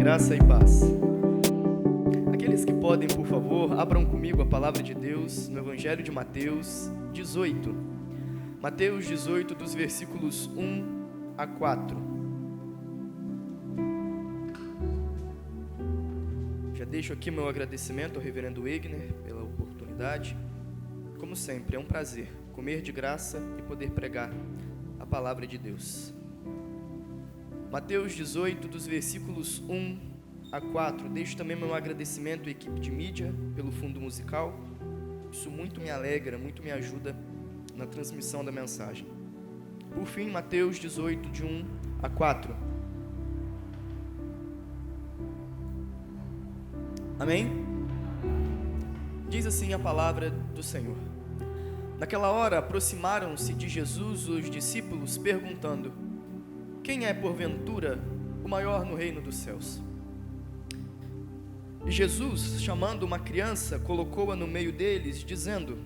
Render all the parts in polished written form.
Graça e paz. Aqueles que podem, por favor, abram comigo a palavra de Deus no Evangelho de Mateus 18. Mateus 18, dos versículos 1 a 4. Já deixo aqui meu agradecimento ao reverendo Wegner pela oportunidade. Como sempre, é um prazer comer de graça e poder pregar a palavra de Deus. Mateus 18, dos versículos 1 a 4. Deixo também meu agradecimento à equipe de mídia pelo fundo musical. Isso muito me alegra, muito me ajuda na transmissão da mensagem. Por fim, Mateus 18, de 1 a 4. Amém? Diz assim a palavra do Senhor. Naquela hora, aproximaram-se de Jesus os discípulos, perguntando: quem é, porventura, o maior no reino dos céus? E Jesus, chamando uma criança, colocou-a no meio deles, dizendo: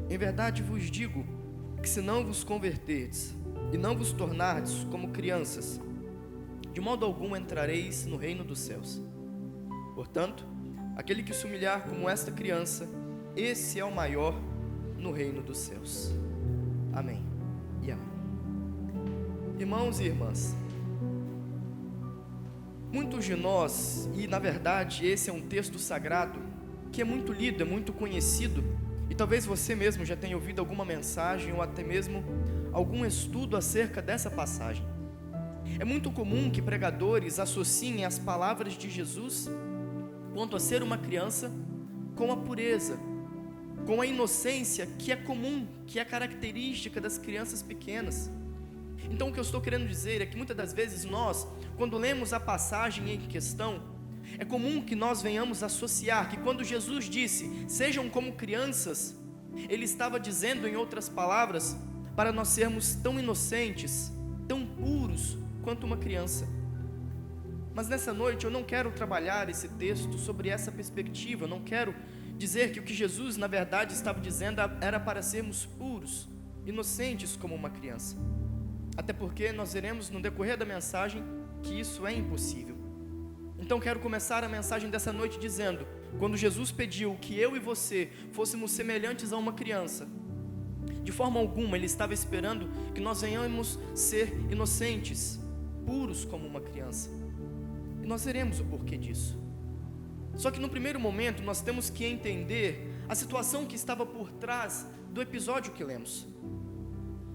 em verdade vos digo, que se não vos converterdes, e não vos tornardes como crianças, de modo algum entrareis no reino dos céus. Portanto, aquele que se humilhar como esta criança, esse é o maior no reino dos céus. Amém e amém. Irmãos e irmãs, muitos de nós, e na verdade esse é um texto sagrado, que é muito lido, é muito conhecido, e talvez você mesmo já tenha ouvido alguma mensagem, ou até mesmo algum estudo acerca dessa passagem. É muito comum que pregadores associem as palavras de Jesus quanto a ser uma criança com a pureza, com a inocência que é comum, que é característica das crianças pequenas. Então o que eu estou querendo dizer é que muitas das vezes nós, quando lemos a passagem em questão, é comum que nós venhamos associar que quando Jesus disse, sejam como crianças, Ele estava dizendo, em outras palavras, para nós sermos tão inocentes, tão puros quanto uma criança. Mas nessa noite eu não quero trabalhar esse texto sobre essa perspectiva, eu não quero dizer que o que Jesus na verdade estava dizendo era para sermos puros, inocentes como uma criança. Até porque nós veremos no decorrer da mensagem que isso é impossível. Então quero começar a mensagem dessa noite dizendo: quando Jesus pediu que eu e você fôssemos semelhantes a uma criança, de forma alguma Ele estava esperando que nós venhamos ser inocentes, puros como uma criança. E nós veremos o porquê disso. Só que no primeiro momento nós temos que entender a situação que estava por trás do episódio que lemos.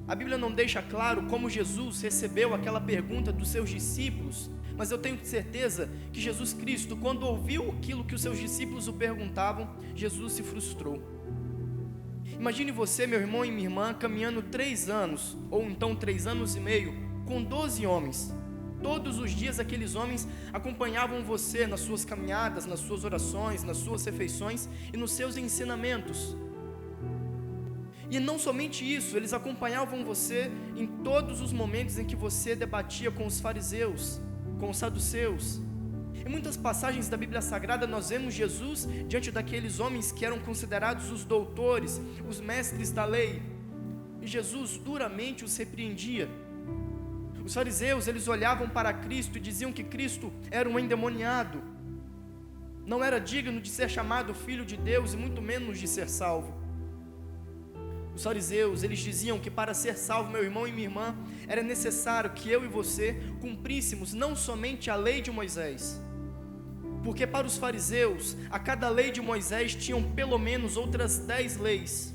A Bíblia não deixa claro como Jesus recebeu aquela pergunta dos seus discípulos, mas eu tenho certeza que Jesus Cristo, quando ouviu aquilo que os seus discípulos o perguntavam, Jesus se frustrou. Imagine você, meu irmão e minha irmã, caminhando 3 anos, ou então 3 anos e meio, com 12 homens. Todos os dias aqueles homens acompanhavam você nas suas caminhadas, nas suas orações, nas suas refeições e nos seus ensinamentos. E não somente isso, eles acompanhavam você em todos os momentos em que você debatia com os fariseus, com os saduceus. Em muitas passagens da Bíblia Sagrada nós vemos Jesus diante daqueles homens que eram considerados os doutores, os mestres da lei. E Jesus duramente os repreendia. Os fariseus, eles olhavam para Cristo e diziam que Cristo era um endemoniado, não era digno de ser chamado Filho de Deus e muito menos de ser salvo. Os fariseus, eles diziam que para ser salvo, meu irmão e minha irmã, era necessário que eu e você cumpríssemos não somente a lei de Moisés, porque para os fariseus, a cada lei de Moisés tinham pelo menos outras 10 leis.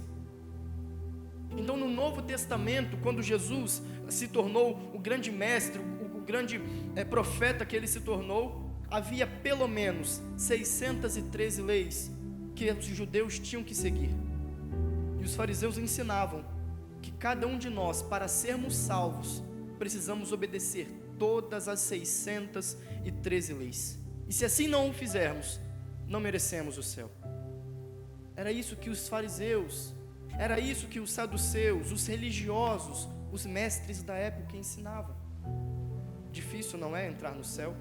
Então no Novo Testamento, quando Jesus se tornou o grande mestre, o grande profeta que ele se tornou, havia pelo menos 613 leis que os judeus tinham que seguir. E os fariseus ensinavam que cada um de nós, para sermos salvos, precisamos obedecer todas as 613 leis. E se assim não o fizermos, não merecemos o céu. Era isso que os fariseus, era isso que os saduceus, os religiosos, os mestres da época ensinavam. Difícil, não é, entrar no céu?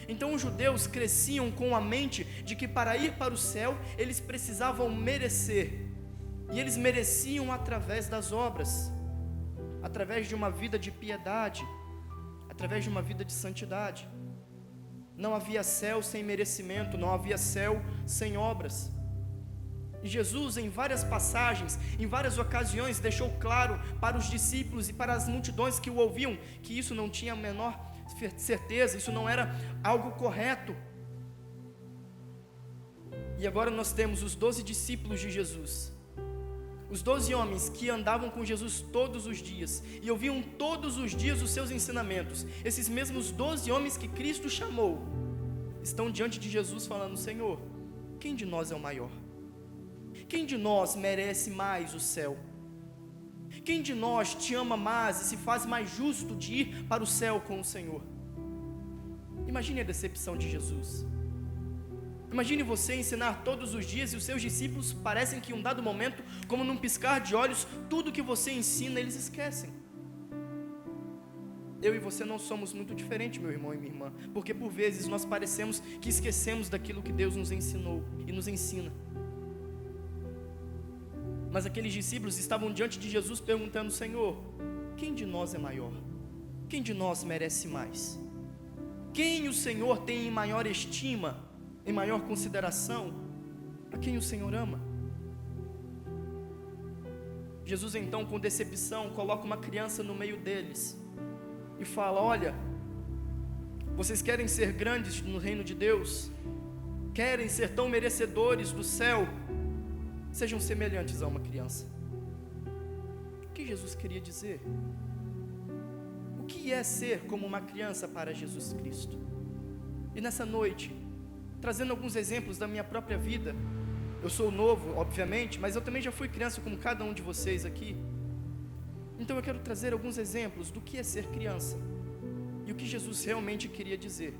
Então os judeus cresciam com a mente de que para ir para o céu, eles precisavam merecer. E eles mereciam através das obras, através de uma vida de piedade, através de uma vida de santidade. Não havia céu sem merecimento, não havia céu sem obras. E Jesus, em várias passagens, em várias ocasiões, deixou claro para os discípulos e para as multidões que o ouviam, que isso não tinha a menor certeza, isso não era algo correto. E agora nós temos os 12 discípulos de Jesus, os 12 homens que andavam com Jesus todos os dias, e ouviam todos os dias os seus ensinamentos. Esses mesmos 12 homens que Cristo chamou, estão diante de Jesus falando: Senhor, quem de nós é o maior? Quem de nós merece mais o céu? Quem de nós te ama mais e se faz mais justo de ir para o céu com o Senhor? Imagine a decepção de Jesus. Imagine você ensinar todos os dias e os seus discípulos parecem que em um dado momento, como num piscar de olhos, tudo que você ensina eles esquecem. Eu e você não somos muito diferentes, meu irmão e minha irmã, porque por vezes nós parecemos que esquecemos daquilo que Deus nos ensinou e nos ensina. Mas aqueles discípulos estavam diante de Jesus perguntando: Senhor, quem de nós é maior? Quem de nós merece mais? Quem o Senhor tem em maior estima, em maior consideração? A quem o Senhor ama? Jesus então, com decepção, coloca uma criança no meio deles e fala: olha, vocês querem ser grandes no reino de Deus? Querem ser tão merecedores do céu? Sejam semelhantes a uma criança. O que Jesus queria dizer? O que é ser como uma criança para Jesus Cristo? E nessa noite, trazendo alguns exemplos da minha própria vida, eu sou novo, obviamente, mas eu também já fui criança como cada um de vocês aqui. Então eu quero trazer alguns exemplos do que é ser criança e o que Jesus realmente queria dizer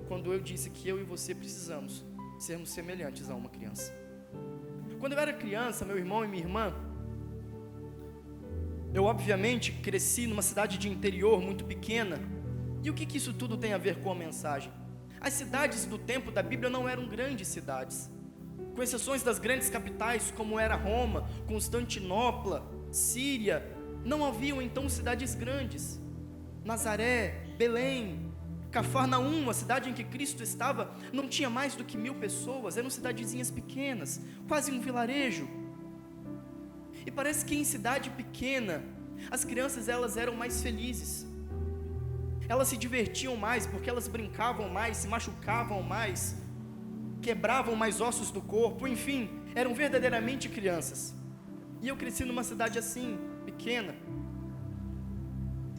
quando eu disse que eu e você precisamos sermos semelhantes a uma criança. Quando eu era criança, meu irmão e minha irmã, eu obviamente cresci numa cidade de interior muito pequena. E o que isso tudo tem a ver com a mensagem? As cidades do tempo da Bíblia não eram grandes cidades, com exceções das grandes capitais como era Roma, Constantinopla, Síria. Não haviam então cidades grandes. Nazaré, Belém, Cafarnaum, a cidade em que Cristo estava, não tinha mais do que 1000 pessoas, eram cidadezinhas pequenas, quase um vilarejo. E parece que em cidade pequena, as crianças elas eram mais felizes, elas se divertiam mais, porque elas brincavam mais, se machucavam mais, quebravam mais ossos do corpo, enfim, eram verdadeiramente crianças. E eu cresci numa cidade assim, pequena.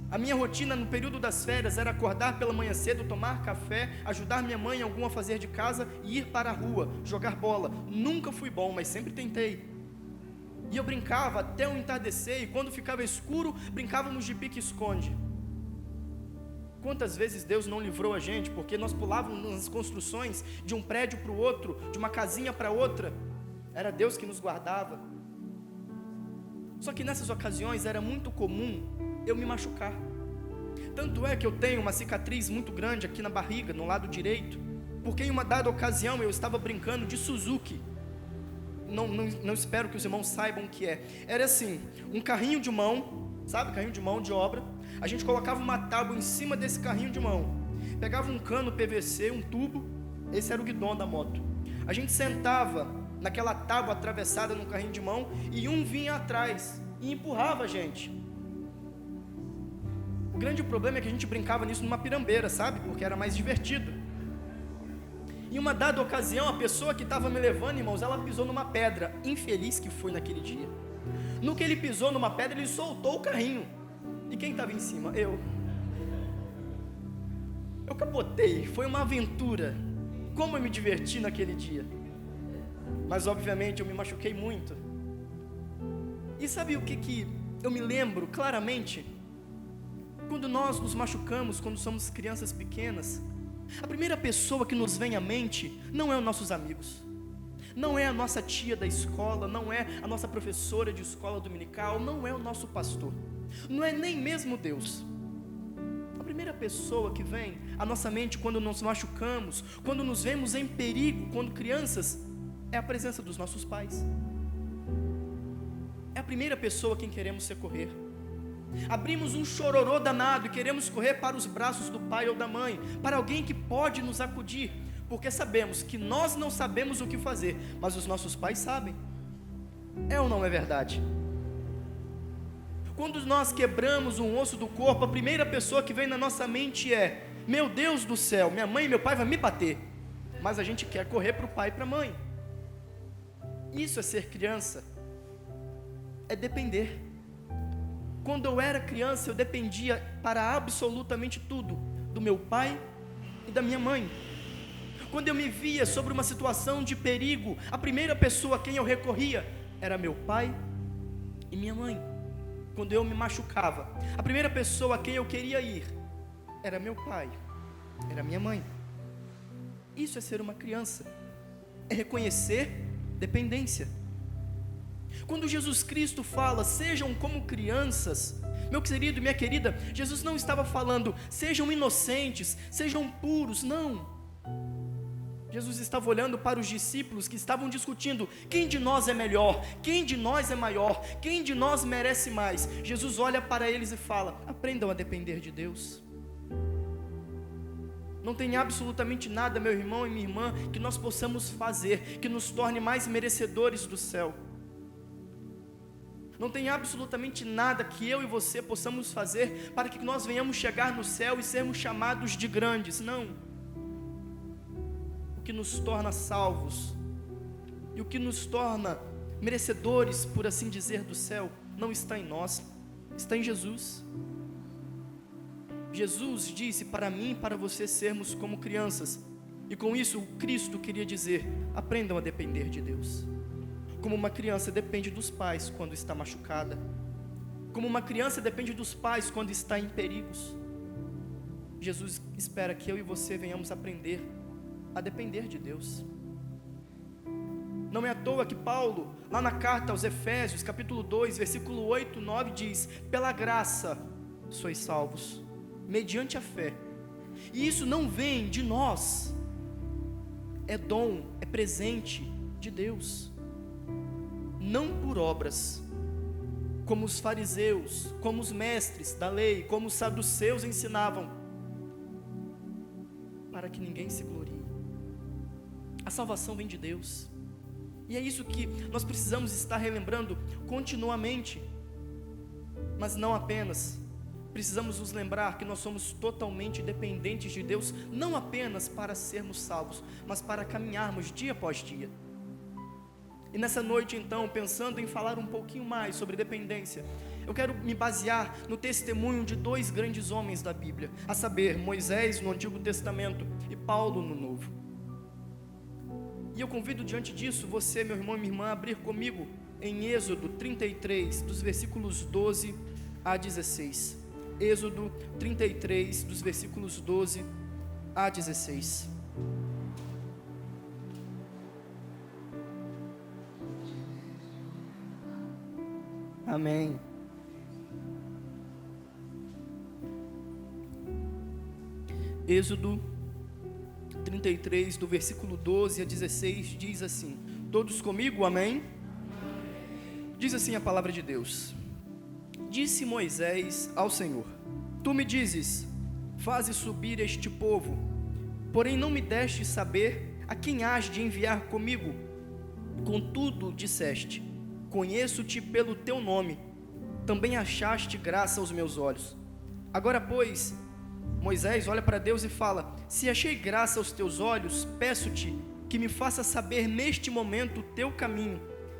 A minha rotina no período das férias era acordar pela manhã cedo, tomar café, ajudar minha mãe em algum afazer de casa e ir para a rua, jogar bola. Nunca fui bom, mas sempre tentei. E eu brincava até o entardecer, e quando ficava escuro, brincávamos de pique-esconde. Quantas vezes Deus não livrou a gente, porque nós pulávamos nas construções de um prédio para o outro, de uma casinha para outra. Era Deus que nos guardava. Só que nessas ocasiões era muito comum eu me machucar. Tanto é que eu tenho uma cicatriz muito grande aqui na barriga, no lado direito, porque em uma dada ocasião eu estava brincando de Suzuki. Não espero que os irmãos saibam o que é. Era assim, um carrinho de mão, sabe, carrinho de mão de obra. A gente colocava uma tábua em cima desse carrinho de mão, pegava um cano PVC, um tubo, esse era o guidão da moto. A gente sentava naquela tábua atravessada no carrinho de mão, e um vinha atrás e empurrava a gente. O grande problema é que a gente brincava nisso numa pirambeira, sabe? Porque era mais divertido. Em uma dada ocasião, a pessoa que estava me levando, irmãos, ela pisou numa pedra. Infeliz que foi naquele dia. No que ele pisou numa pedra, ele soltou o carrinho. E quem estava em cima? Eu capotei. Foi uma aventura. Como eu me diverti naquele dia. Mas obviamente eu me machuquei muito. E sabe o que eu me lembro claramente? Quando nós nos machucamos, quando somos crianças pequenas, a primeira pessoa que nos vem à mente não é os nossos amigos, não é a nossa tia da escola, não é a nossa professora de escola dominical, não é o nosso pastor, não é nem mesmo Deus. A primeira pessoa que vem à nossa mente quando nos machucamos, quando nos vemos em perigo, quando crianças, é a presença dos nossos pais. É a primeira pessoa a quem queremos socorrer. Abrimos um chororô danado e queremos correr para os braços do pai ou da mãe, para alguém que pode nos acudir, porque sabemos que nós não sabemos o que fazer, mas os nossos pais sabem. É ou não é verdade? Quando nós quebramos um osso do corpo, a primeira pessoa que vem na nossa mente é: meu Deus do céu, minha mãe e meu pai vão me bater. Mas a gente quer correr para o pai e para a mãe. Isso é ser criança, é depender. Quando eu era criança, eu dependia para absolutamente tudo do meu pai e da minha mãe. Quando eu me via sobre uma situação de perigo, a primeira pessoa a quem eu recorria era meu pai e minha mãe. Quando eu me machucava, a primeira pessoa a quem eu queria ir era meu pai, era minha mãe. Isso é ser uma criança, é reconhecer dependência. Quando Jesus Cristo fala, sejam como crianças, meu querido e minha querida, Jesus não estava falando, sejam inocentes, sejam puros, não. Jesus estava olhando para os discípulos que estavam discutindo, quem de nós é melhor, quem de nós é maior, quem de nós merece mais. Jesus olha para eles e fala, aprendam a depender de Deus. Não tem absolutamente nada, meu irmão e minha irmã, que nós possamos fazer, que nos torne mais merecedores do céu. Não tem absolutamente nada que eu e você possamos fazer para que nós venhamos chegar no céu e sermos chamados de grandes, não. O que nos torna salvos e o que nos torna merecedores, por assim dizer, do céu, não está em nós, está em Jesus. Jesus disse para mim e para você sermos como crianças, e com isso o Cristo queria dizer, aprendam a depender de Deus. Como uma criança depende dos pais quando está machucada, como uma criança depende dos pais quando está em perigos, Jesus espera que eu e você venhamos aprender a depender de Deus. Não é à toa que Paulo, lá na carta aos Efésios, capítulo 2, versículo 8, 9, diz, pela graça sois salvos, mediante a fé, e isso não vem de nós, é dom, é presente de Deus, não por obras, como os fariseus, como os mestres da lei, como os saduceus ensinavam, para que ninguém se glorie. A salvação vem de Deus, e é isso que nós precisamos estar relembrando continuamente, mas não apenas. Precisamos nos lembrar que nós somos totalmente dependentes de Deus, não apenas para sermos salvos, mas para caminharmos dia após dia. E nessa noite então, pensando em falar um pouquinho mais sobre dependência, eu quero me basear no testemunho de dois grandes homens da Bíblia, a saber, Moisés no Antigo Testamento e Paulo no Novo. E eu convido diante disso você, meu irmão e minha irmã, a abrir comigo em Êxodo 33, dos versículos 12 a 16. Êxodo 33, dos versículos 12 a 16. Amém. Êxodo 33, do versículo 12 a 16, diz assim, todos comigo, amém? Diz assim a palavra de Deus. Disse Moisés ao Senhor, tu me dizes, faze subir este povo, porém não me deste saber a quem hás de enviar comigo. Contudo disseste, conheço-te pelo teu nome, também achaste graça aos meus olhos. Agora pois, Moisés olha para Deus e fala, se achei graça aos teus olhos, peço-te que me faça saber neste momento o teu caminho,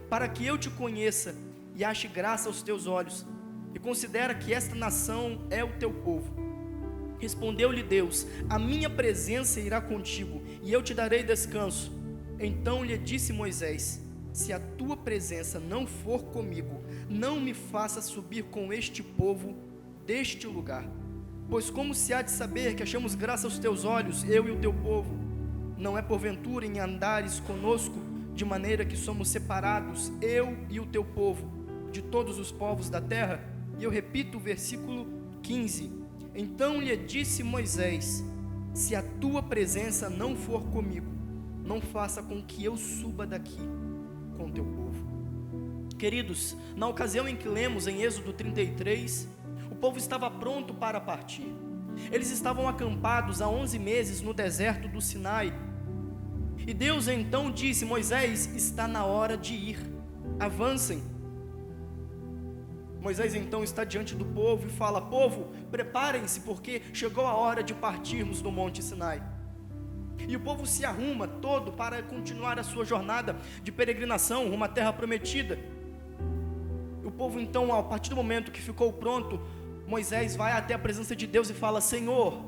para que eu te conheça e ache graça aos teus olhos, e considera que esta nação é o teu povo. Respondeu-lhe Deus, a minha presença irá contigo, e eu te darei descanso. Então lhe disse Moisés, se a tua presença não for comigo, não me faça subir com este povo deste lugar. Pois como se há de saber que achamos graça aos teus olhos, eu e o teu povo? Não é porventura em andares conosco, de maneira que somos separados, eu e o teu povo, de todos os povos da terra? E eu repito o versículo 15. Então lhe disse Moisés, se a tua presença não for comigo, não faça com que eu suba daqui com o teu povo. Queridos, na ocasião em que lemos em Êxodo 33, povo estava pronto para partir. Eles estavam acampados há 11 meses no deserto do Sinai. E Deus então disse: Moisés, está na hora de ir, avancem. Moisés então está diante do povo e fala: povo, preparem-se, porque chegou a hora de partirmos do Monte Sinai. E o povo se arruma todo para continuar a sua jornada de peregrinação rumo à terra prometida. O povo então, a partir do momento que ficou pronto, Moisés vai até a presença de Deus e fala: Senhor,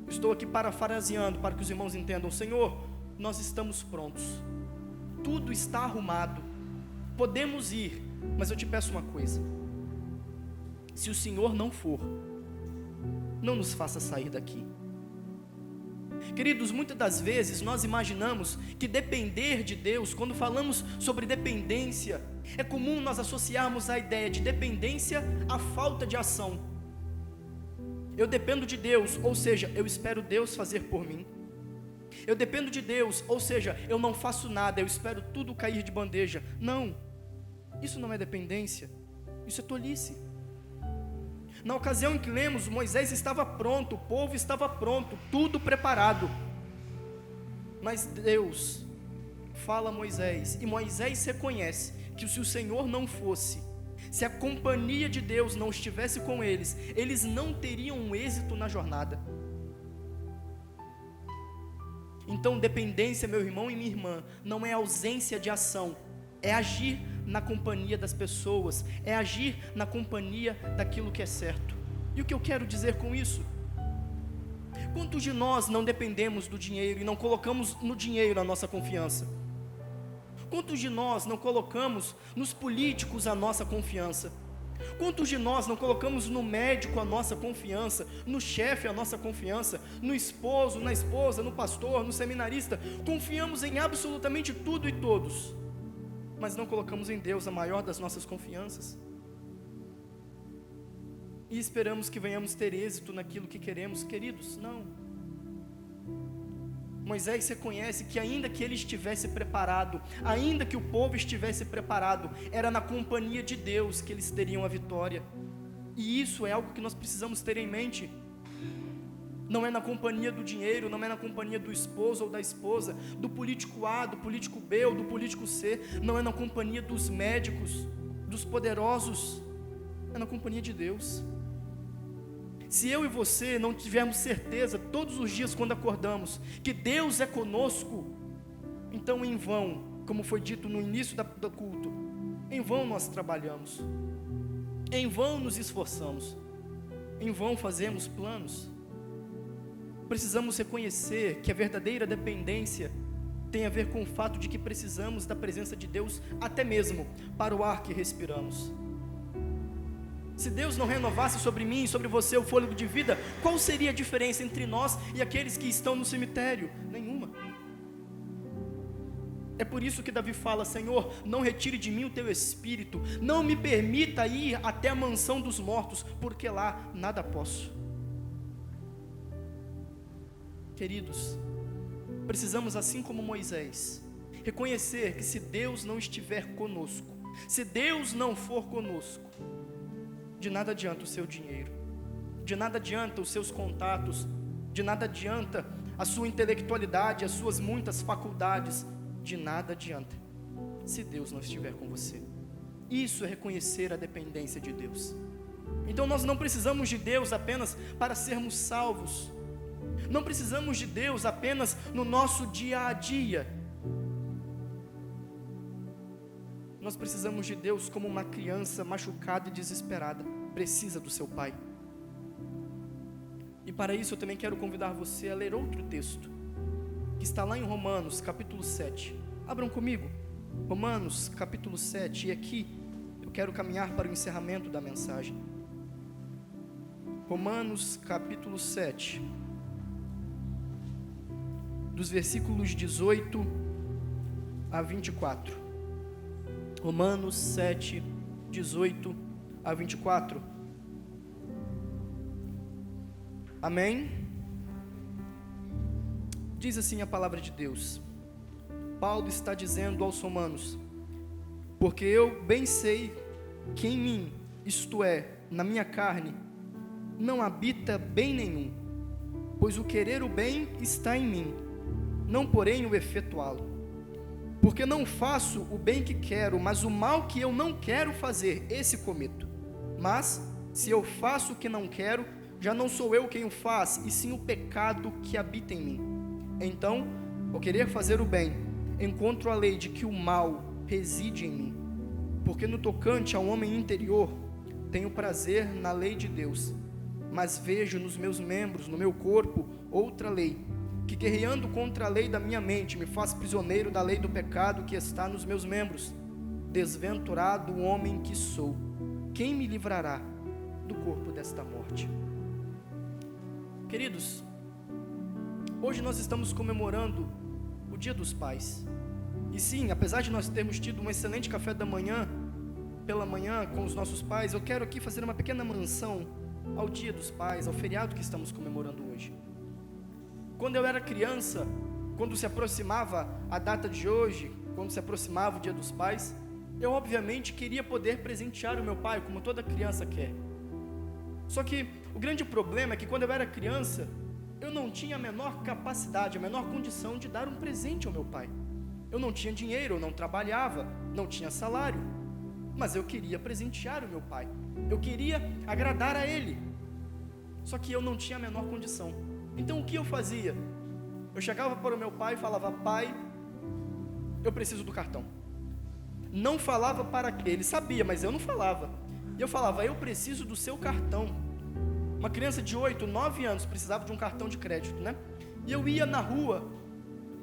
estou aqui parafraseando para que os irmãos entendam, Senhor, nós estamos prontos, tudo está arrumado, podemos ir, mas eu te peço uma coisa: se o Senhor não for, não nos faça sair daqui. Queridos, muitas das vezes nós imaginamos que depender de Deus, quando falamos sobre dependência, é comum nós associarmos a ideia de dependência à falta de ação. Eu dependo de Deus, ou seja, eu espero Deus fazer por mim. Eu dependo de Deus, ou seja, eu não faço nada, eu espero tudo cair de bandeja. Não, isso não é dependência, isso é tolice. Na ocasião em que lemos, Moisés estava pronto, o povo estava pronto, tudo preparado. Mas Deus fala a Moisés, e Moisés reconhece que se o Senhor não fosse, se a companhia de Deus não estivesse com eles, eles não teriam um êxito na jornada. Então, dependência, meu irmão e minha irmã, não é ausência de ação, é agir na companhia das pessoas, é agir na companhia daquilo que é certo. E o que eu quero dizer com isso? Quantos de nós não dependemos do dinheiro e não colocamos no dinheiro a nossa confiança? Quantos de nós não colocamos nos políticos a nossa confiança? Quantos de nós não colocamos no médico a nossa confiança, no chefe a nossa confiança, no esposo, na esposa, no pastor, no seminarista? Confiamos em absolutamente tudo e todos, mas não colocamos em Deus a maior das nossas confianças, e esperamos que venhamos ter êxito naquilo que queremos. Queridos, não. Moisés reconhece que ainda que ele estivesse preparado, ainda que o povo estivesse preparado, era na companhia de Deus que eles teriam a vitória, e isso é algo que nós precisamos ter em mente. Não é na companhia do dinheiro, não é na companhia do esposo ou da esposa, do político A, do político B ou do político C, não é na companhia dos médicos, dos poderosos, é na companhia de Deus. Se eu e você não tivermos certeza todos os dias quando acordamos que Deus é conosco, então em vão, como foi dito no início do culto, em vão nós trabalhamos, em vão nos esforçamos, em vão fazemos planos. Precisamos reconhecer que a verdadeira dependência tem a ver com o fato de que precisamos da presença de Deus até mesmo para o ar que respiramos. Se Deus não renovasse sobre mim e sobre você o fôlego de vida, qual seria a diferença entre nós e aqueles que estão no cemitério? Nenhuma. É por isso que Davi fala: Senhor, não retire de mim o teu espírito, não me permita ir até a mansão dos mortos, porque lá nada posso. Queridos, precisamos, assim como Moisés, reconhecer que se Deus não estiver conosco, se Deus não for conosco, de nada adianta o seu dinheiro, de nada adianta os seus contatos, de nada adianta a sua intelectualidade, as suas muitas faculdades, de nada adianta se Deus não estiver com você. Isso é reconhecer a dependência de Deus. Então nós não precisamos de Deus apenas para sermos salvos, não precisamos de Deus apenas no nosso dia a dia. Nós precisamos de Deus como uma criança machucada e desesperada precisa do seu pai. E para isso eu também quero convidar você a ler outro texto, que está lá em Romanos capítulo 7. Abram comigo, Romanos capítulo 7, e aqui eu quero caminhar para o encerramento da mensagem. Romanos capítulo 7, dos versículos 18 a 24. Romanos 7, 18 a 24. Amém? Diz assim a palavra de Deus. Paulo está dizendo aos romanos: porque eu bem sei que em mim, isto é, na minha carne, não habita bem nenhum, pois o querer o bem está em mim, não porém o efetuá-lo. Porque não faço o bem que quero, mas o mal que eu não quero fazer, esse cometo. Mas, se eu faço o que não quero, já não sou eu quem o faz, e sim o pecado que habita em mim. Então, ao querer fazer o bem, encontro a lei de que o mal reside em mim. Porque no tocante ao homem interior, tenho prazer na lei de Deus, mas vejo nos meus membros, no meu corpo, outra lei, que guerreando contra a lei da minha mente, me faz prisioneiro da lei do pecado que está nos meus membros. Desventurado o homem que sou, quem me livrará do corpo desta morte? Queridos, hoje nós estamos comemorando o Dia dos Pais. E sim, apesar de nós termos tido um excelente café da manhã, pela manhã com os nossos pais, eu quero aqui fazer uma pequena menção ao Dia dos Pais, ao feriado que estamos comemorando hoje. Quando eu era criança, quando se aproximava a data de hoje, quando se aproximava o Dia dos Pais, eu obviamente queria poder presentear o meu pai, como toda criança quer. Só que o grande problema é que quando eu era criança, eu não tinha a menor capacidade, a menor condição de dar um presente ao meu pai. Eu não tinha dinheiro, eu não trabalhava, não tinha salário, mas eu queria presentear o meu pai, eu queria agradar a ele, só que eu não tinha a menor condição. Então o que eu fazia? Eu chegava para o meu pai e falava: pai, eu preciso do cartão. Não falava para quê, ele sabia, mas eu não falava. E eu falava: eu preciso do seu cartão. Uma criança de 8, 9 anos precisava de um cartão de crédito, né? E eu ia na rua,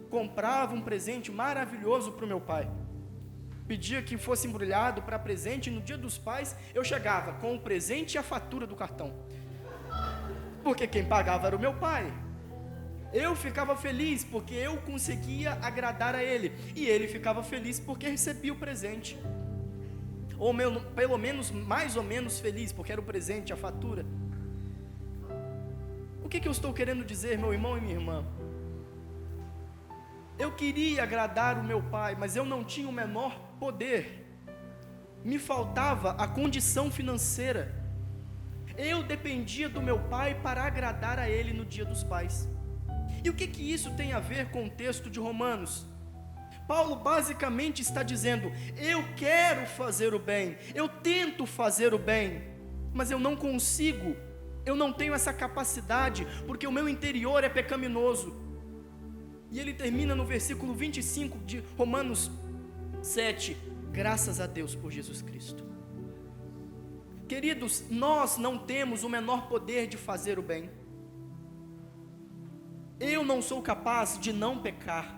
comprava um presente maravilhoso para o meu pai, pedia que fosse embrulhado para presente, e no Dia dos Pais eu chegava com o presente e a fatura do cartão, porque quem pagava era o meu pai. Eu ficava feliz porque eu conseguia agradar a ele, e ele ficava feliz porque recebia o presente, ou pelo menos, mais ou menos feliz, porque era o presente, a fatura. O que eu estou querendo dizer, meu irmão e minha irmã? Eu queria agradar o meu pai, mas eu não tinha o menor poder, me faltava a condição financeira. Eu dependia do meu pai para agradar a ele no Dia dos Pais. E o que isso tem a ver com o texto de Romanos? Paulo basicamente está dizendo: eu quero fazer o bem, eu tento fazer o bem, mas eu não consigo, eu não tenho essa capacidade, porque o meu interior é pecaminoso. E ele termina no versículo 25 de Romanos 7, graças a Deus por Jesus Cristo. Queridos, nós não temos o menor poder de fazer o bem. Eu não sou capaz de não pecar.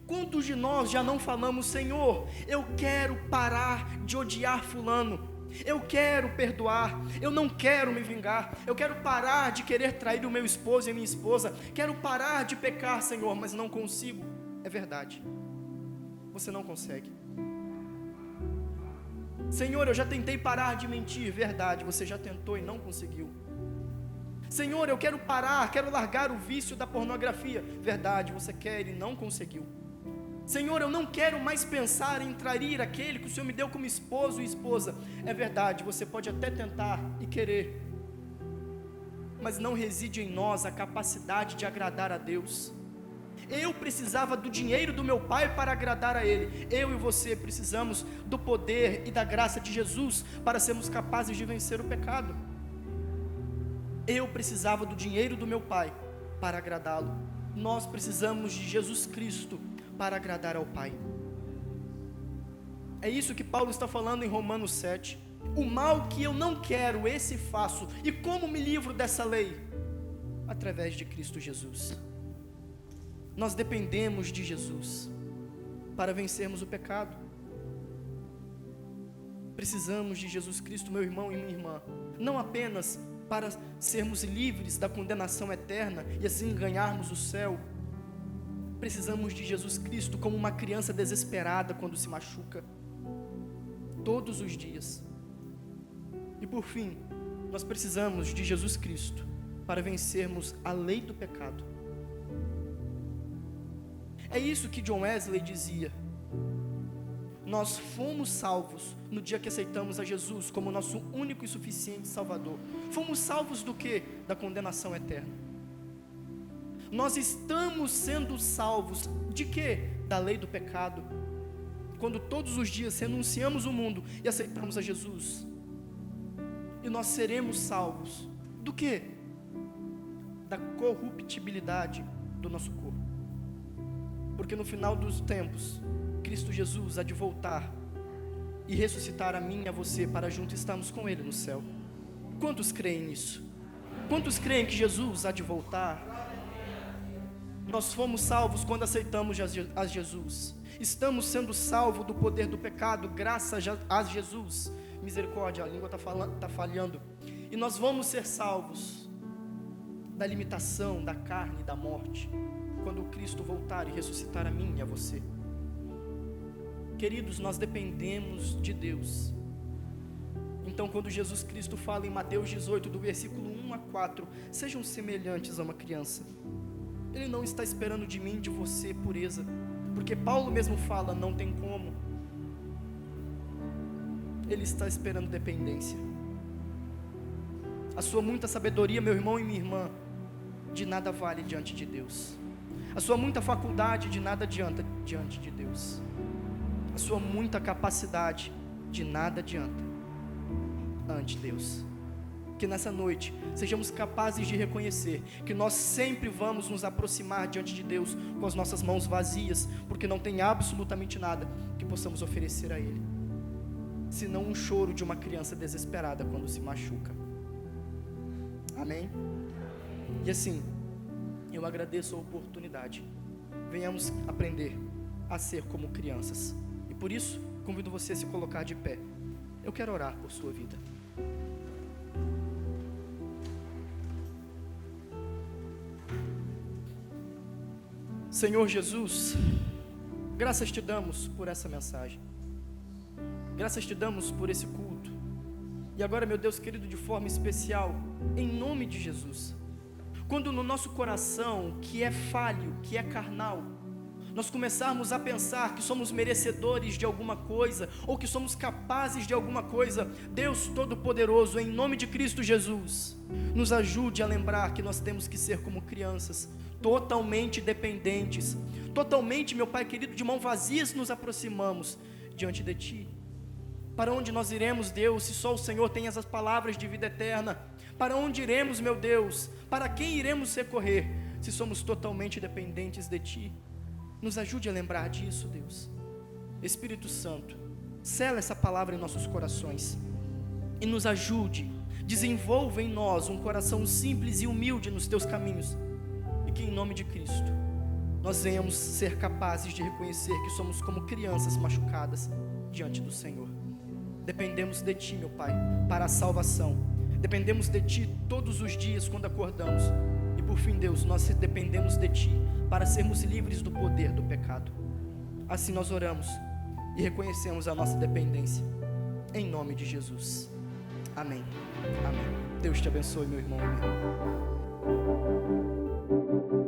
Quantos de nós já não falamos: Senhor, eu quero parar de odiar fulano, eu quero perdoar, eu não quero me vingar, eu quero parar de querer trair o meu esposo e a minha esposa, quero parar de pecar, Senhor, mas não consigo. É verdade, você não consegue. Senhor, eu já tentei parar de mentir. Verdade, você já tentou e não conseguiu. Senhor, eu quero parar, quero largar o vício da pornografia. Verdade, você quer e não conseguiu. Senhor, eu não quero mais pensar em trair aquele que o Senhor me deu como esposo e esposa. É verdade, você pode até tentar e querer, mas não reside em nós a capacidade de agradar a Deus. Eu precisava do dinheiro do meu pai para agradar a Ele. Eu e você precisamos do poder e da graça de Jesus para sermos capazes de vencer o pecado. Eu precisava do dinheiro do meu pai para agradá-lo. Nós precisamos de Jesus Cristo para agradar ao Pai. É isso que Paulo está falando em Romanos 7. O mal que eu não quero, esse faço. E como me livro dessa lei? Através de Cristo Jesus. Nós dependemos de Jesus para vencermos o pecado. Precisamos de Jesus Cristo, meu irmão e minha irmã, não apenas para sermos livres da condenação eterna e assim ganharmos o céu. Precisamos de Jesus Cristo como uma criança desesperada quando se machuca, todos os dias. E por fim, nós precisamos de Jesus Cristo para vencermos a lei do pecado. É isso que John Wesley dizia: Nós fomos salvos no dia que aceitamos a Jesus como nosso único e suficiente Salvador. Fomos salvos do quê? Da condenação eterna. Nós estamos sendo salvos de quê? Da lei do pecado. Quando todos os dias renunciamos o mundo e aceitamos a Jesus. E nós seremos salvos do quê? Da corruptibilidade do nosso corpo. Porque no final dos tempos, Cristo Jesus há de voltar e ressuscitar a mim e a você para juntos estarmos com Ele no céu. Quantos creem nisso? Quantos creem que Jesus há de voltar? Nós fomos salvos quando aceitamos a Jesus. Estamos sendo salvos do poder do pecado graças a Jesus. Misericórdia, a língua está falhando. E nós vamos ser salvos da limitação, da carne e da morte quando Cristo voltar e ressuscitar a mim e a você. Queridos, nós dependemos de Deus. Então quando Jesus Cristo fala em Mateus 18, do versículo 1 a 4, sejam semelhantes a uma criança. Ele não está esperando de mim, de você, pureza, porque Paulo mesmo fala, não tem como. Ele está esperando dependência. A sua muita sabedoria, meu irmão e minha irmã, de nada vale diante de Deus. A sua muita faculdade de nada adianta diante de Deus. A sua muita capacidade de nada adianta ante Deus. Que nessa noite sejamos capazes de reconhecer que nós sempre vamos nos aproximar diante de Deus com as nossas mãos vazias, porque não tem absolutamente nada que possamos oferecer a Ele, senão um choro de uma criança desesperada quando se machuca. Amém? E assim, eu agradeço a oportunidade. Venhamos aprender a ser como crianças. E por isso, convido você a se colocar de pé. Eu quero orar por sua vida. Senhor Jesus, graças te damos por essa mensagem. Graças te damos por esse culto. E agora, meu Deus querido, de forma especial, em nome de Jesus, quando no nosso coração, que é falho, que é carnal, nós começarmos a pensar que somos merecedores de alguma coisa, ou que somos capazes de alguma coisa, Deus Todo-Poderoso, em nome de Cristo Jesus, nos ajude a lembrar que nós temos que ser como crianças, totalmente dependentes, totalmente, meu Pai querido, de mãos vazias nos aproximamos diante de Ti. Para onde nós iremos, Deus, se só o Senhor tem essas palavras de vida eterna? Para onde iremos, meu Deus? Para quem iremos recorrer, se somos totalmente dependentes de Ti? Nos ajude a lembrar disso, Deus. Espírito Santo, sela essa palavra em nossos corações e nos ajude, desenvolva em nós um coração simples e humilde nos Teus caminhos, e que em nome de Cristo nós venhamos ser capazes de reconhecer que somos como crianças machucadas diante do Senhor. Dependemos de Ti, meu Pai, para a salvação. Dependemos de Ti todos os dias quando acordamos. E por fim, Deus, nós dependemos de Ti para sermos livres do poder do pecado. Assim nós oramos e reconhecemos a nossa dependência. Em nome de Jesus. Amém. Amém. Deus te abençoe, meu irmão e minha irmã.